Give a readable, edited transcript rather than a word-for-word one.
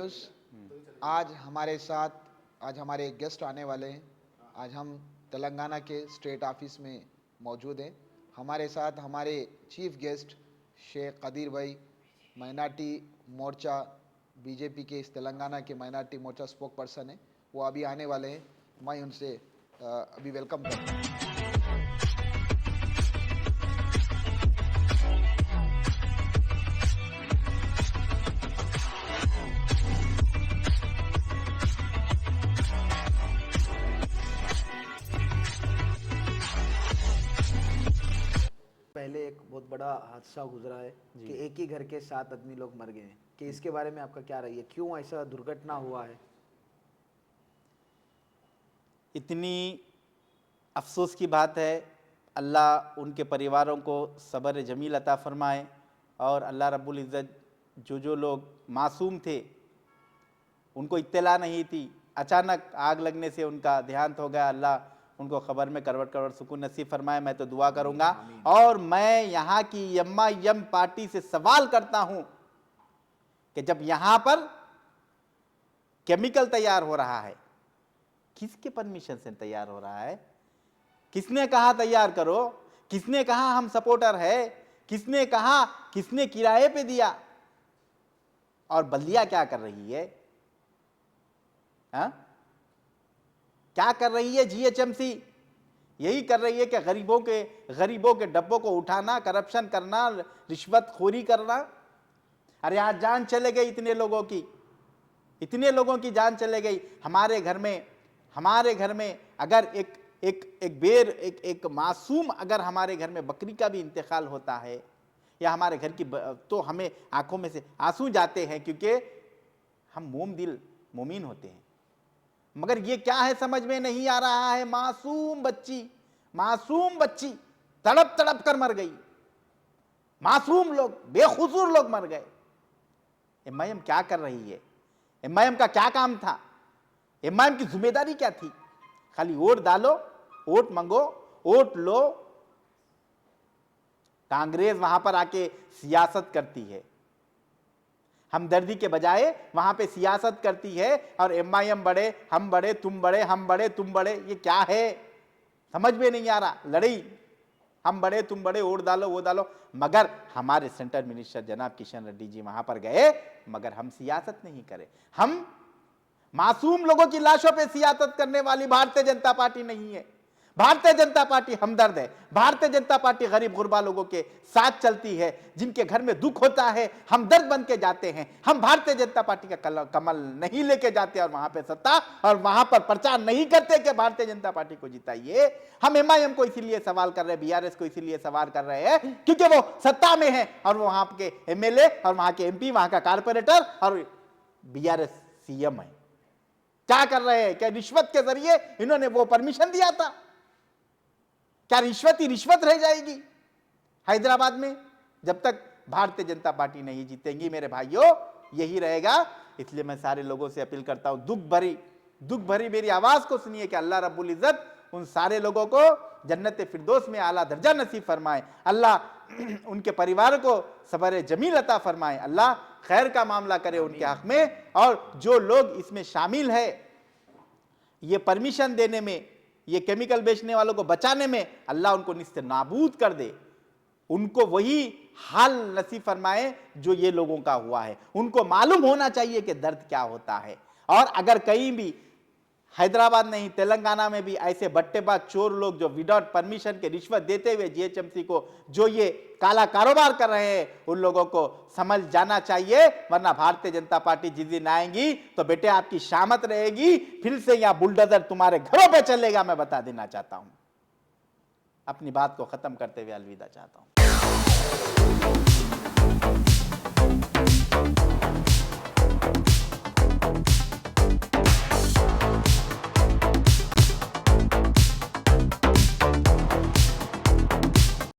News. आज हमारे guest आने वाले हैं। आज हम तेलंगाना के स्टेट ऑफिस में मौजूद हैं। हमारे साथ हमारे चीफ गेस्ट शेख कदीर भाई, माइनॉरिटी मोर्चा बीजेपी के इस तेलंगाना के माइनॉरिटी मोर्चा स्पोक पर्सन है। वो अभी आने वाले हैं। मैं उनसे अभी वेलकम करता हूँ। पहले एक बहुत बड़ा हादसा गुजरा है कि एक ही घर के 7 आदमी लोग मर गए हैं कि इसके बारे में आपका क्या राय है? क्यों ऐसा दुर्घटना हुआ है? इतनी अफसोस की बात है। अल्लाह उनके परिवारों को सब्र जमील अता फरमाए और अल्लाह रब्बुल इज़्ज़त जो लोग मासूम थे, उनको इत्तला नहीं थी, अचानक आग लगने से उनका देहांत हो गया। अल्लाह उनको खबर में करवट करवट सुकून नसीब फरमाए। मैं तो दुआ करूंगा और मैं यहाँ की एम पार्टी से सवाल करता हूं कि जब यहाँ पर केमिकल तैयार हो रहा है, किसके परमिशन से तैयार हो रहा है? किसने कहा तैयार करो? किसने कहा हम सपोर्टर है? किसने कहा? किसने किराए पे दिया? और बल्दिया क्या कर रही है? हाँ, क्या कर रही है? जीएचएमसी यही कर रही है कि गरीबों के डब्बों को उठाना, करप्शन करना, रिश्वतखोरी करना। अरे आज जान चले गई इतने लोगों की जान चले गई। हमारे घर में अगर एक मासूम अगर हमारे घर में बकरी का भी इंतकाल होता है या हमारे घर की तो हमें आंखों में से आंसू जाते हैं, क्योंकि हम मोमीन होते हैं। मगर ये क्या है समझ में नहीं आ रहा है। मासूम बच्ची तड़प कर मर गई। मासूम लोग, बेकसूर लोग मर गए। एमआईएम क्या कर रही है? एमआईएम का क्या काम था? एमआईएम की जिम्मेदारी क्या थी? खाली वोट डालो, वोट मांगो, वोट लो। कांग्रेस वहां पर आके सियासत करती है, हमदर्दी के बजाय वहां पे सियासत करती है। और एमआईएम बड़े, हम बड़े, तुम बड़े, हम बड़े, तुम बड़े, ये क्या है समझ में नहीं आ रहा। लड़ाई हम बड़े, तुम बड़े, वोट डालो, वो डालो। मगर हमारे सेंट्रल मिनिस्टर जनाब किशन रेड्डी जी वहां पर गए, मगर हम सियासत नहीं करे। हम मासूम लोगों की लाशों पे सियासत करने वाली भारतीय जनता पार्टी नहीं है। भारतीय जनता पार्टी हमदर्द है। भारतीय जनता पार्टी गरीब गुरबा लोगों के साथ चलती है। जिनके घर में दुख होता है हमदर्द बन के जाते हैं। हम भारतीय जनता पार्टी का कमल नहीं लेके जाते और वहां पे सत्ता और वहां पर प्रचार नहीं करते कि भारतीय जनता पार्टी को जिताइए। हम एमआईएम को इसीलिए सवाल कर रहे हैं, बीआरएस को इसीलिए सवाल कर रहे हैं क्योंकि वो सत्ता में है और वहां के एमएलए और वहां के एमपी, वहां का कारपोरेटर और बीआरएस सीएम है। क्या कर रहे हैं? क्या रिश्वत के जरिए इन्होंने वो परमिशन दिया था? क्या रिश्वत ही रिश्वत रह जाएगी हैदराबाद में? जब तक भारतीय जनता पार्टी नहीं जीतेगी मेरे भाइयों, यही रहेगा। इसलिए मैं सारे लोगों से अपील करता हूं, दुख भरी मेरी आवाज को सुनिए कि अल्लाह रब्बुल इज्जत उन सारे लोगों को जन्नत फिरदौस में आला दर्जा नसीब फरमाए। अल्लाह उनके परिवार को सब्र जमील अता फरमाए। अल्लाह खैर का मामला करे उनके हक में। और जो लोग इसमें शामिल है, ये परमिशन देने में, ये केमिकल बेचने वालों को बचाने में, अल्लाह उनको निस्ते नाबूद कर दे। उनको वही हाल नसीब फरमाए जो ये लोगों का हुआ है। उनको मालूम होना चाहिए कि दर्द क्या होता है। और अगर कहीं भी हैदराबाद नहीं, तेलंगाना में भी ऐसे बट्टेबाज चोर लोग जो विदाउट परमिशन के रिश्वत देते हुए जीएचएमसी को जो ये काला कारोबार कर रहे हैं, उन लोगों को समझ जाना चाहिए। वरना भारतीय जनता पार्टी जिस दिन आएंगी तो बेटे आपकी शामत रहेगी, फिर से यहां बुलडोजर तुम्हारे घरों पे चलेगा। मैं बता देना चाहता हूं। अपनी बात को खत्म करते हुए अलविदा चाहता हूं।